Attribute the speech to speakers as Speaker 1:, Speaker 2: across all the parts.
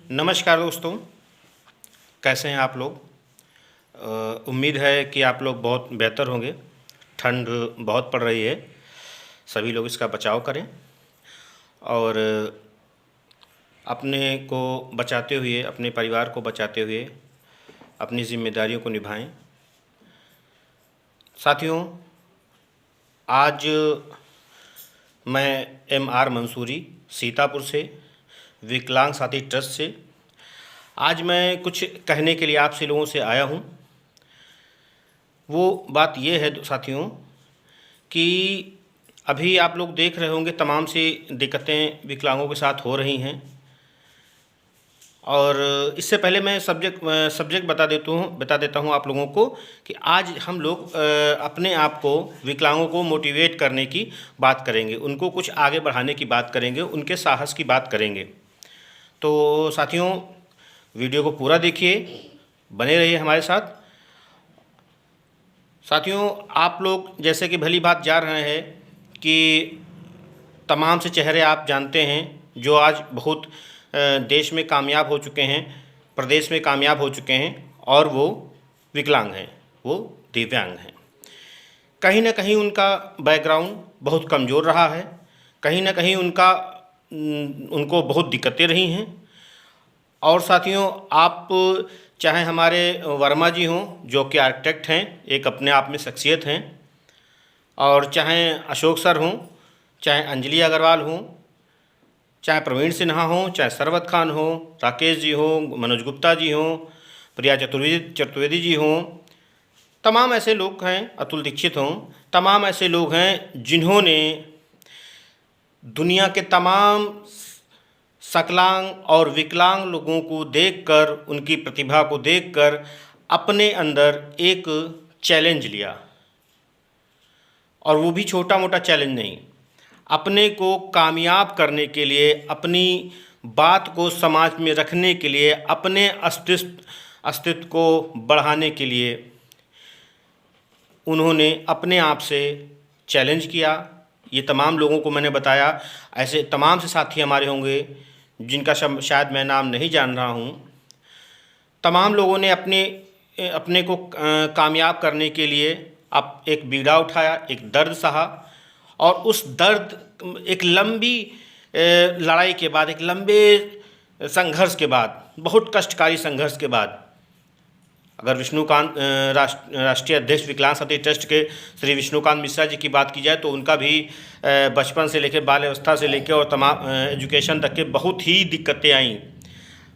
Speaker 1: नमस्कार दोस्तों, कैसे हैं आप लोग। उम्मीद है कि आप लोग बहुत बेहतर होंगे। ठंड बहुत पड़ रही है, सभी लोग इसका बचाव करें और अपने को बचाते हुए, अपने परिवार को बचाते हुए अपनी जिम्मेदारियों को निभाएं। साथियों, आज मैं M.R. मंसूरी सीतापुर से, विकलांग साथी ट्रस्ट से, आज मैं कुछ कहने के लिए आपसे लोगों से आया हूँ। वो बात ये है साथियों कि अभी आप लोग देख रहे होंगे तमाम सी दिक्कतें विकलांगों के साथ हो रही हैं। और इससे पहले मैं सब्जेक्ट बता देता हूँ आप लोगों को कि आज हम लोग अपने आप को, विकलांगों को मोटिवेट करने की बात करेंगे, उनको कुछ आगे बढ़ाने की बात करेंगे, उनके साहस की बात करेंगे। तो साथियों, वीडियो को पूरा देखिए, बने रहिए हमारे साथ। साथियों, आप लोग जैसे कि भली बात जान रहे हैं कि तमाम से चेहरे आप जानते हैं जो आज बहुत देश में कामयाब हो चुके हैं, प्रदेश में कामयाब हो चुके हैं, और वो विकलांग हैं, वो दिव्यांग हैं। कहीं ना कहीं उनका बैकग्राउंड बहुत कमज़ोर रहा है, कहीं ना कहीं उनको बहुत दिक्कतें रही हैं। और साथियों, आप चाहे हमारे वर्मा जी हों जो कि आर्किटेक्ट हैं, एक अपने आप में शख्सियत हैं, और चाहे अशोक सर हों, चाहे अंजलि अग्रवाल हों, चाहे प्रवीण सिन्हा हों, चाहे सरवत खान हो, राकेश जी हों, मनोज गुप्ता जी हों, प्रिया चतुर्वेदी जी हों, तमाम ऐसे लोग हैं, अतुल दीक्षित हों, तमाम ऐसे लोग हैं जिन्होंने दुनिया के तमाम सकलांग और विकलांग लोगों को देखकर, उनकी प्रतिभा को देखकर अपने अंदर एक चैलेंज लिया। और वो भी छोटा मोटा चैलेंज नहीं, अपने को कामयाब करने के लिए, अपनी बात को समाज में रखने के लिए, अपने अस्तित्व को बढ़ाने के लिए उन्होंने अपने आप से चैलेंज किया। ये तमाम लोगों को मैंने बताया, ऐसे तमाम से साथी हमारे होंगे जिनका शायद मैं नाम नहीं जान रहा हूँ। तमाम लोगों ने अपने को कामयाब करने के लिए अब एक बीड़ा उठाया, एक दर्द सहा, और उस दर्द, एक लंबी लड़ाई के बाद, एक लंबे संघर्ष के बाद, बहुत कष्टकारी संघर्ष के बाद, अगर विष्णुकांत राष्ट्रीय अध्यक्ष विकलांग साथी ट्रस्ट के श्री विष्णुकांत मिश्रा जी की बात की जाए तो उनका भी बचपन से लेकर, बाल अवस्था से लेकर और तमाम एजुकेशन तक के बहुत ही दिक्कतें आईं।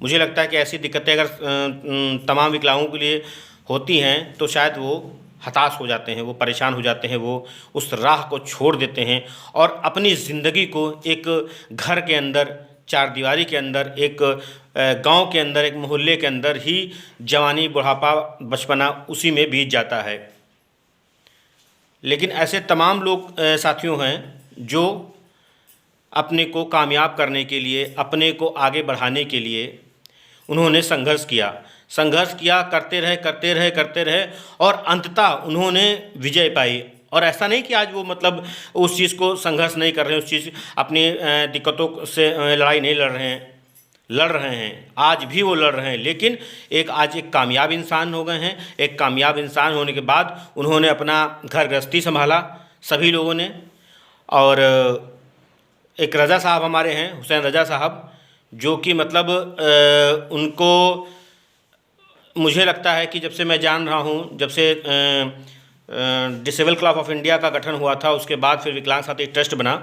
Speaker 1: मुझे लगता है कि ऐसी दिक्कतें अगर तमाम विकलांगों के लिए होती हैं तो शायद वो हताश हो जाते हैं, वो परेशान हो जाते हैं, वो उस राह को छोड़ देते हैं और अपनी ज़िंदगी को एक घर के अंदर, चार दीवारी के अंदर, एक गांव के अंदर, एक मोहल्ले के अंदर ही जवानी, बुढ़ापा, बचपना उसी में बीत जाता है। लेकिन ऐसे तमाम लोग साथियों हैं जो अपने को कामयाब करने के लिए, अपने को आगे बढ़ाने के लिए उन्होंने संघर्ष किया, करते रहे और अंततः उन्होंने विजय पाई। और ऐसा नहीं कि आज वो मतलब उस चीज़ को संघर्ष नहीं कर रहे हैं, उस चीज़ अपनी दिक्कतों से लड़ाई नहीं लड़ रहे हैं, आज भी वो लड़ रहे हैं, लेकिन आज एक कामयाब इंसान हो गए हैं। एक कामयाब इंसान होने के बाद उन्होंने अपना घर गृहस्थी संभाला सभी लोगों ने। और एक रज़ा साहब हमारे हैं, हुसैन रज़ा साहब, जो कि मतलब उनको, मुझे लगता है कि जब से मैं जान रहा हूँ, जब से डिसेबल क्लब ऑफ इंडिया का गठन हुआ था, उसके बाद फिर विकलांग साथी ट्रस्ट बना,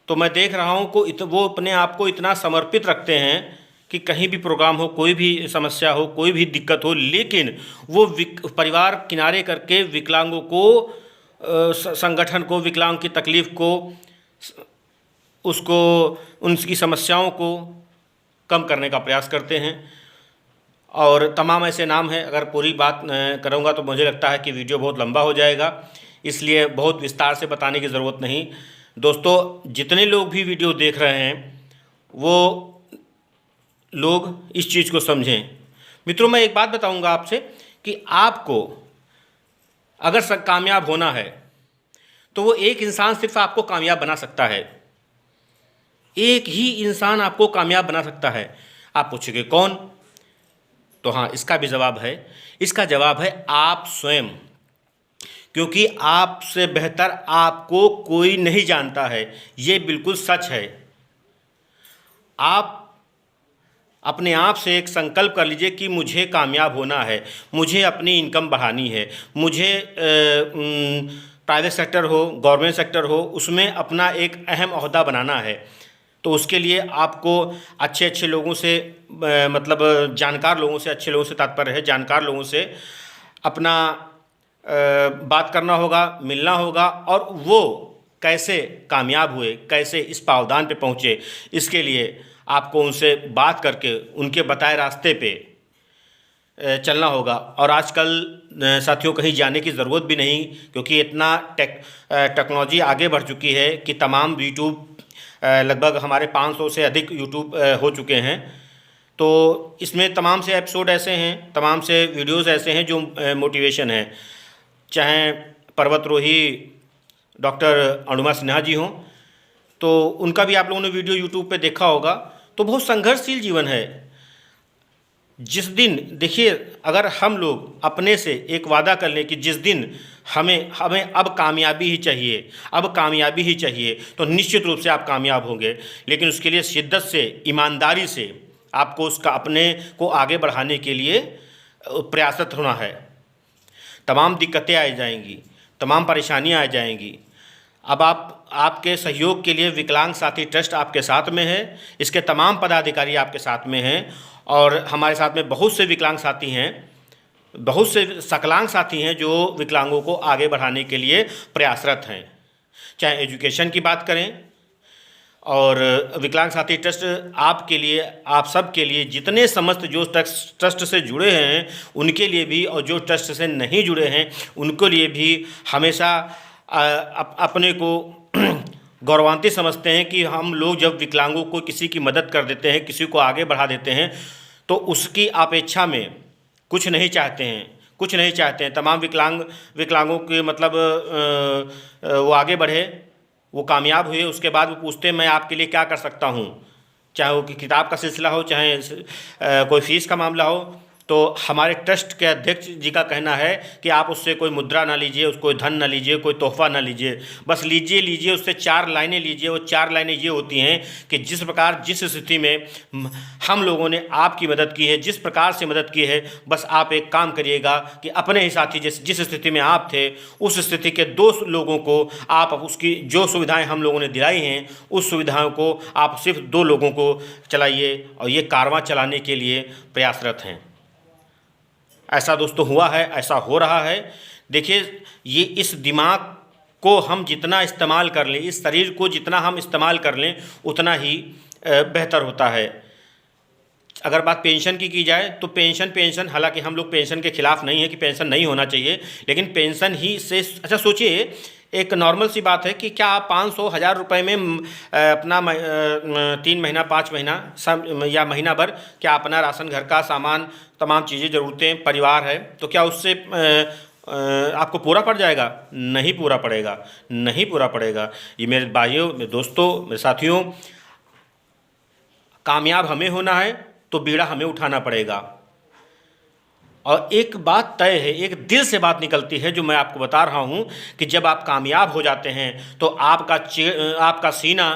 Speaker 1: तो मैं देख रहा हूँ को वो अपने आप को इतना समर्पित रखते हैं कि कहीं भी प्रोग्राम हो, कोई भी समस्या हो, कोई भी दिक्कत हो, लेकिन वो परिवार किनारे करके विकलांगों को, संगठन को, विकलांग की तकलीफ़ को, उसको, उनकी समस्याओं को कम करने का प्रयास करते हैं। और तमाम ऐसे नाम हैं, अगर पूरी बात करूँगा तो मुझे लगता है कि वीडियो बहुत लंबा हो जाएगा, इसलिए बहुत विस्तार से बताने की ज़रूरत नहीं। दोस्तों, जितने लोग भी वीडियो देख रहे हैं वो लोग इस चीज़ को समझें। मित्रों, मैं एक बात बताऊंगा आपसे कि आपको अगर कामयाब होना है तो वो एक इंसान सिर्फ आपको कामयाब बना सकता है। एक ही इंसान आपको कामयाब बना सकता है। आप पूछोगे कौन? तो हाँ, इसका भी जवाब है। इसका जवाब है आप स्वयं, क्योंकि आपसे बेहतर आपको कोई नहीं जानता है। ये बिल्कुल सच है। आप अपने आप से एक संकल्प कर लीजिए कि मुझे कामयाब होना है, मुझे अपनी इनकम बढ़ानी है, मुझे प्राइवेट सेक्टर हो, गवर्नमेंट सेक्टर हो, उसमें अपना एक अहम ओहदा बनाना है। तो उसके लिए आपको अच्छे अच्छे लोगों से मतलब जानकार लोगों से, अच्छे लोगों से तात्पर्य है जानकार लोगों से अपना बात करना होगा, मिलना होगा, और वो कैसे कामयाब हुए, कैसे इस पावदान पे पहुँचे, इसके लिए आपको उनसे बात करके उनके बताए रास्ते पे चलना होगा। और आजकल साथियों कहीं जाने की ज़रूरत भी नहीं, क्योंकि इतना टेक्नोलॉजी आगे बढ़ चुकी है कि तमाम यूट्यूब लगभग हमारे 500 से अधिक यूट्यूब हो चुके हैं। तो इसमें तमाम से एपिसोड ऐसे हैं, तमाम से वीडियोस ऐसे हैं जो मोटिवेशन है। चाहे पर्वतरोही डॉक्टर अरुणिमा सिन्हा जी हों, तो उनका भी आप लोगों ने वीडियो यूट्यूब पे देखा होगा। तो बहुत संघर्षशील जीवन है। जिस दिन देखिए, अगर हम लोग अपने से एक वादा कर लें कि जिस दिन हमें हमें अब कामयाबी ही चाहिए, अब कामयाबी ही चाहिए, तो निश्चित रूप से आप कामयाब होंगे। लेकिन उसके लिए शिद्दत से, ईमानदारी से आपको उसका अपने को आगे बढ़ाने के लिए प्रयासरत होना है। तमाम दिक्कतें आ जाएंगी, तमाम परेशानियां आ जाएंगी। अब आपके सहयोग के लिए विकलांग साथी ट्रस्ट आपके साथ में है, इसके तमाम पदाधिकारी आपके साथ में हैं, और हमारे साथ में बहुत से विकलांग साथी हैं, बहुत से सकलांग साथी हैं जो विकलांगों को आगे बढ़ाने के लिए प्रयासरत हैं। चाहे एजुकेशन की बात करें, और विकलांग साथी ट्रस्ट आपके लिए, आप सब के लिए, जितने समस्त जो ट्रस्ट से जुड़े हैं उनके लिए भी, और जो ट्रस्ट से नहीं जुड़े हैं उनके लिए भी हमेशा अपने को गौरवान्वित समझते हैं कि हम लोग जब विकलांगों को किसी की मदद कर देते हैं, किसी को आगे बढ़ा देते हैं, तो उसकी अपेक्षा में कुछ नहीं चाहते हैं, कुछ नहीं चाहते हैं। तमाम विकलांगों के मतलब वो आगे बढ़े, वो कामयाब हुए, उसके बाद वो पूछते हैं मैं आपके लिए क्या कर सकता हूँ। चाहे वो किताब का सिलसिला हो, चाहे कोई फीस का मामला हो, तो हमारे ट्रस्ट के अध्यक्ष जी का कहना है कि आप उससे कोई मुद्रा ना लीजिए, उसको धन ना लीजिए, कोई तोहफा ना लीजिए, बस लीजिए उससे 4 लाइनें लीजिए। वो 4 लाइनें ये होती हैं कि जिस प्रकार, जिस स्थिति में हम लोगों ने आपकी मदद की है, जिस प्रकार से मदद की है, बस आप एक काम करिएगा कि अपने ही साथी जिस स्थिति में आप थे, उस स्थिति के 2 लोगों को आप उसकी जो सुविधाएँ हम लोगों ने दिलाई हैं, उस सुविधाओं को आप सिर्फ 2 लोगों को चलाइए, और ये कारवां चलाने के लिए प्रयासरत हैं। ऐसा दोस्तों हुआ है, ऐसा हो रहा है। देखिए, ये इस दिमाग को हम जितना इस्तेमाल कर लें, इस शरीर को जितना हम इस्तेमाल कर लें, उतना ही बेहतर होता है। अगर बात पेंशन की जाए तो पेंशन हालांकि हम लोग पेंशन के खिलाफ नहीं है कि पेंशन नहीं होना चाहिए, लेकिन पेंशन ही से अच्छा सोचिए, एक नॉर्मल सी बात है कि क्या आप 500-1000 रुपये में अपना 3 महीना, 5 महीना या महीना भर क्या अपना राशन, घर का सामान, तमाम चीज़ें, ज़रूरतें, परिवार है, तो क्या उससे आपको पूरा पड़ जाएगा? नहीं पूरा पड़ेगा, नहीं पूरा पड़ेगा। ये मेरे भाइयों, मेरे दोस्तों, मेरे साथियों, कामयाब हमें होना है तो बीड़ा हमें उठाना पड़ेगा। और एक बात तय है, एक दिल से बात निकलती है जो मैं आपको बता रहा हूँ कि जब आप कामयाब हो जाते हैं तो आपका सीना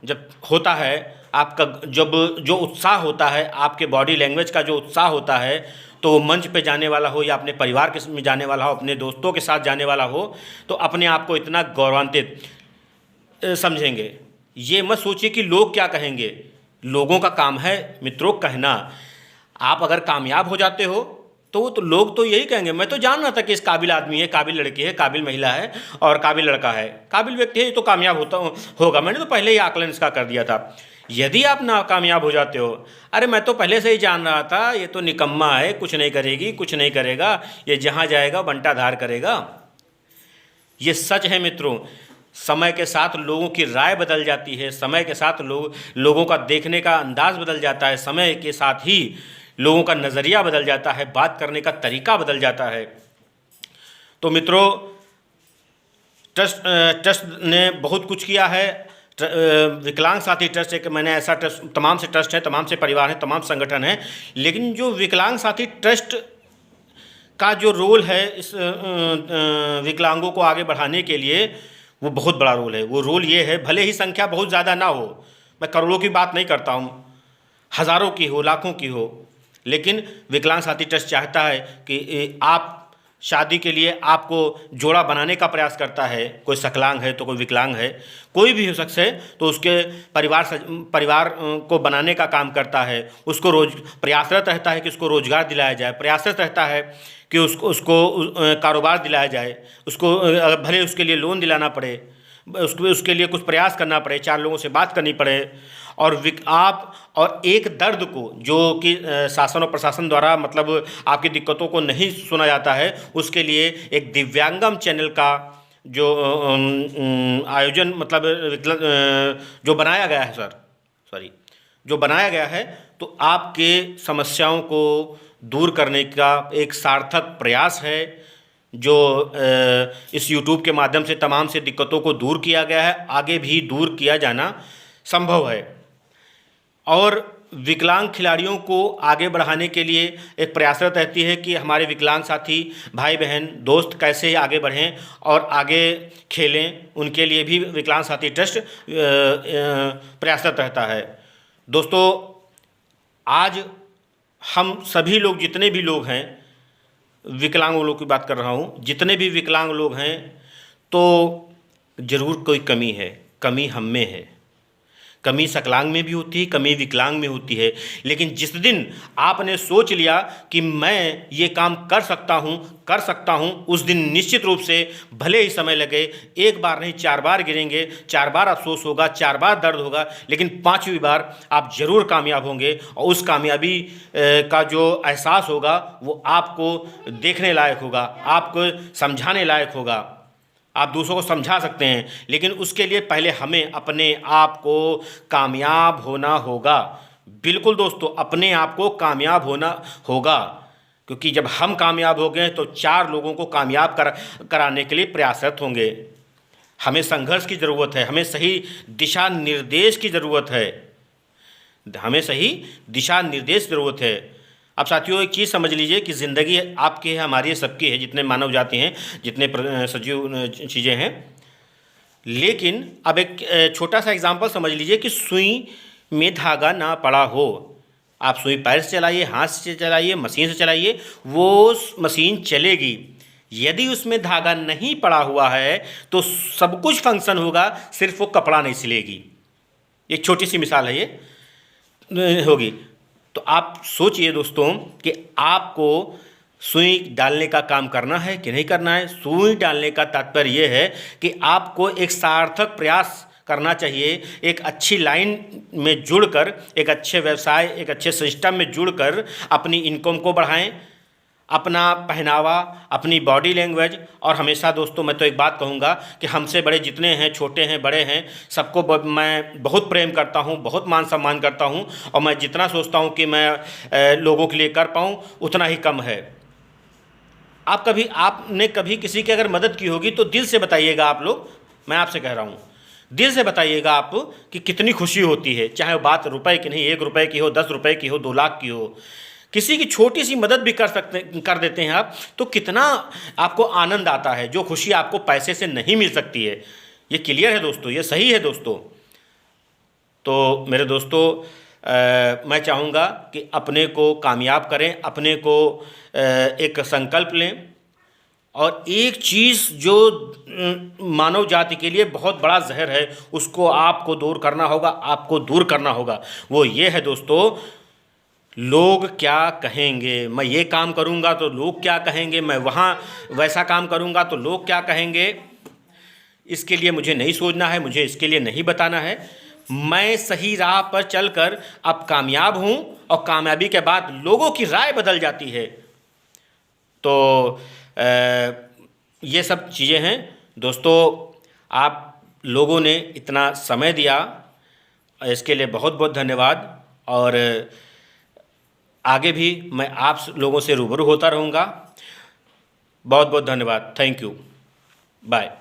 Speaker 1: जब होता है, आपका जब जो उत्साह होता है, आपके बॉडी लैंग्वेज का जो उत्साह होता है, तो मंच पे जाने वाला हो या अपने परिवार के में जाने वाला हो, अपने दोस्तों के साथ जाने वाला हो, तो अपने आप को इतना गौरवान्वित समझेंगे। ये मत सोचिए कि लोग क्या कहेंगे। लोगों का काम है मित्रों कहना। आप अगर कामयाब हो जाते हो तो लोग तो यही कहेंगे, मैं तो जान रहा था कि इस काबिल आदमी है, काबिल लड़की है, काबिल महिला है और काबिल लड़का है, काबिल व्यक्ति है, ये तो कामयाब होगा, मैंने तो पहले ही आकलन इसका कर दिया था। यदि आप नाकामयाब हो जाते हो, अरे मैं तो पहले से ही जान रहा था, ये तो निकम्मा है, कुछ नहीं करेगी, कुछ नहीं करेगा, ये जहाँ जाएगा बंटाधार करेगा। ये सच है मित्रों। समय के साथ लोगों की राय बदल जाती है, समय के साथ लोगों का देखने का अंदाज बदल जाता है, समय के साथ ही लोगों का नज़रिया बदल जाता है, बात करने का तरीका बदल जाता है। तो मित्रों, ट्रस्ट ने बहुत कुछ किया है। विकलांग साथी ट्रस्ट एक मैंने ऐसा ट्रस्ट, तमाम से ट्रस्ट है, तमाम से परिवार हैं, तमाम संगठन हैं, लेकिन जो विकलांग साथी ट्रस्ट का जो रोल है इस विकलांगों को आगे बढ़ाने के लिए, वो बहुत बड़ा रोल है। वो रोल ये है, भले ही संख्या बहुत ज़्यादा ना हो, मैं करोड़ों की बात नहीं करता हूँ, हज़ारों की हो, लाखों की हो, लेकिन विकलांग साथी ट्रस्ट चाहता है कि आप शादी के लिए आपको जोड़ा बनाने का प्रयास करता है। कोई सकलांग है तो कोई विकलांग है, कोई भी हो शख्स है तो उसके परिवार को बनाने का काम करता है। उसको प्रयासरत रहता है कि उसको रोज़गार दिलाया जाए, प्रयासरत रहता है कि उसको कारोबार दिलाया जाए, उसको भले उसके लिए लोन दिलाना पड़े, उसके लिए कुछ प्रयास करना पड़े, 4 लोगों से बात करनी पड़े, और आप और एक दर्द को जो कि शासन और प्रशासन द्वारा मतलब आपकी दिक्कतों को नहीं सुना जाता है, उसके लिए एक दिव्यांगम चैनल का जो आयोजन मतलब जो बनाया गया है जो बनाया गया है, तो आपके समस्याओं को दूर करने का एक सार्थक प्रयास है, जो इस YouTube के माध्यम से तमाम से दिक्कतों को दूर किया गया है, आगे भी दूर किया जाना संभव है। और विकलांग खिलाड़ियों को आगे बढ़ाने के लिए एक प्रयासरत रहती है कि हमारे विकलांग साथी भाई बहन दोस्त कैसे आगे बढ़ें और आगे खेलें, उनके लिए भी विकलांग साथी ट्रस्ट प्रयासरत रहता है। दोस्तों, आज हम सभी लोग, जितने भी लोग हैं, विकलांग लोग की बात कर रहा हूँ, जितने भी विकलांग लोग हैं, तो ज़रूर कोई कमी है। कमी हम में है, कमी सकलांग में भी होती है, कमी विकलांग में होती है। लेकिन जिस दिन आपने सोच लिया कि मैं ये काम कर सकता हूँ, उस दिन निश्चित रूप से भले ही समय लगे, 1 बार नहीं 4 बार गिरेंगे, 4 बार अफसोस होगा, 4 बार दर्द होगा, लेकिन 5वीं बार आप ज़रूर कामयाब होंगे। और उस कामयाबी का जो एहसास होगा वो आपको देखने लायक होगा, आपको समझाने लायक होगा। आप दूसरों को समझा सकते हैं, लेकिन उसके लिए पहले हमें अपने आप को कामयाब होना होगा। बिल्कुल दोस्तों, अपने आप को कामयाब होना होगा, क्योंकि जब हम कामयाब हो गए तो 4 लोगों को कामयाब कराने के लिए प्रयासरत होंगे। हमें संघर्ष की ज़रूरत है, हमें सही दिशा निर्देश की ज़रूरत है, हमें सही दिशा निर्देश ज़रूरत है। अब साथियों, एक चीज़ समझ लीजिए कि ज़िंदगी आपकी है, हमारी है, सबकी है, जितने मानव जाति हैं, जितने सजीव चीज़ें हैं। लेकिन अब एक छोटा सा एग्जांपल समझ लीजिए कि सुई में धागा ना पड़ा हो। आप सुई पैर से चलाइए, हाथ से चलाइए, मशीन से चलाइए, वो मशीन चलेगी। यदि उसमें धागा नहीं पड़ा हुआ है तो सब कुछ फंक्शन होगा, सिर्फ वो कपड़ा नहीं सिलेगी। एक छोटी सी मिसाल है ये होगी। तो आप सोचिए दोस्तों कि आपको सुई डालने का काम करना है कि नहीं करना है। सुई डालने का तात्पर्य यह है कि आपको एक सार्थक प्रयास करना चाहिए, एक अच्छी लाइन में जुड़कर, एक अच्छे व्यवसाय, एक अच्छे सिस्टम में जुड़कर अपनी इनकम को बढ़ाएं, अपना पहनावा, अपनी बॉडी लैंग्वेज। और हमेशा दोस्तों मैं तो एक बात कहूँगा कि हमसे बड़े जितने हैं, छोटे हैं, बड़े हैं, सबको मैं बहुत प्रेम करता हूँ, बहुत मान सम्मान करता हूँ, और मैं जितना सोचता हूँ कि मैं लोगों के लिए कर पाऊँ उतना ही कम है। आपने कभी किसी की अगर मदद की होगी तो दिल से बताइएगा आप लोग, मैं आपसे कह रहा हूँ, दिल से बताइएगा आप कि कितनी खुशी होती है, चाहे वो बात रुपए की नहीं, 1 रुपये की हो, 10 रुपये की हो, 2 लाख की हो। किसी की छोटी सी मदद भी कर देते हैं आप, तो कितना आपको आनंद आता है, जो खुशी आपको पैसे से नहीं मिल सकती है। ये क्लियर है दोस्तों, ये सही है दोस्तों। तो मेरे दोस्तों, मैं चाहूँगा कि अपने को कामयाब करें, अपने को एक संकल्प लें, और एक चीज़ जो मानव जाति के लिए बहुत बड़ा जहर है, उसको आपको दूर करना होगा, आपको दूर करना होगा। वो ये है दोस्तों, लोग क्या कहेंगे। मैं ये काम करूँगा तो लोग क्या कहेंगे, मैं वहाँ वैसा काम करूँगा तो लोग क्या कहेंगे। इसके लिए मुझे नहीं सोचना है, मुझे इसके लिए नहीं बताना है। मैं सही राह पर चलकर अब कामयाब हूँ, और कामयाबी के बाद लोगों की राय बदल जाती है। तो ये सब चीज़ें हैं दोस्तों। आप लोगों ने इतना समय दिया, इसके लिए बहुत बहुत धन्यवाद। और आगे भी मैं आप लोगों से रूबरू होता रहूँगा। बहुत बहुत धन्यवाद। Thank you. बाय।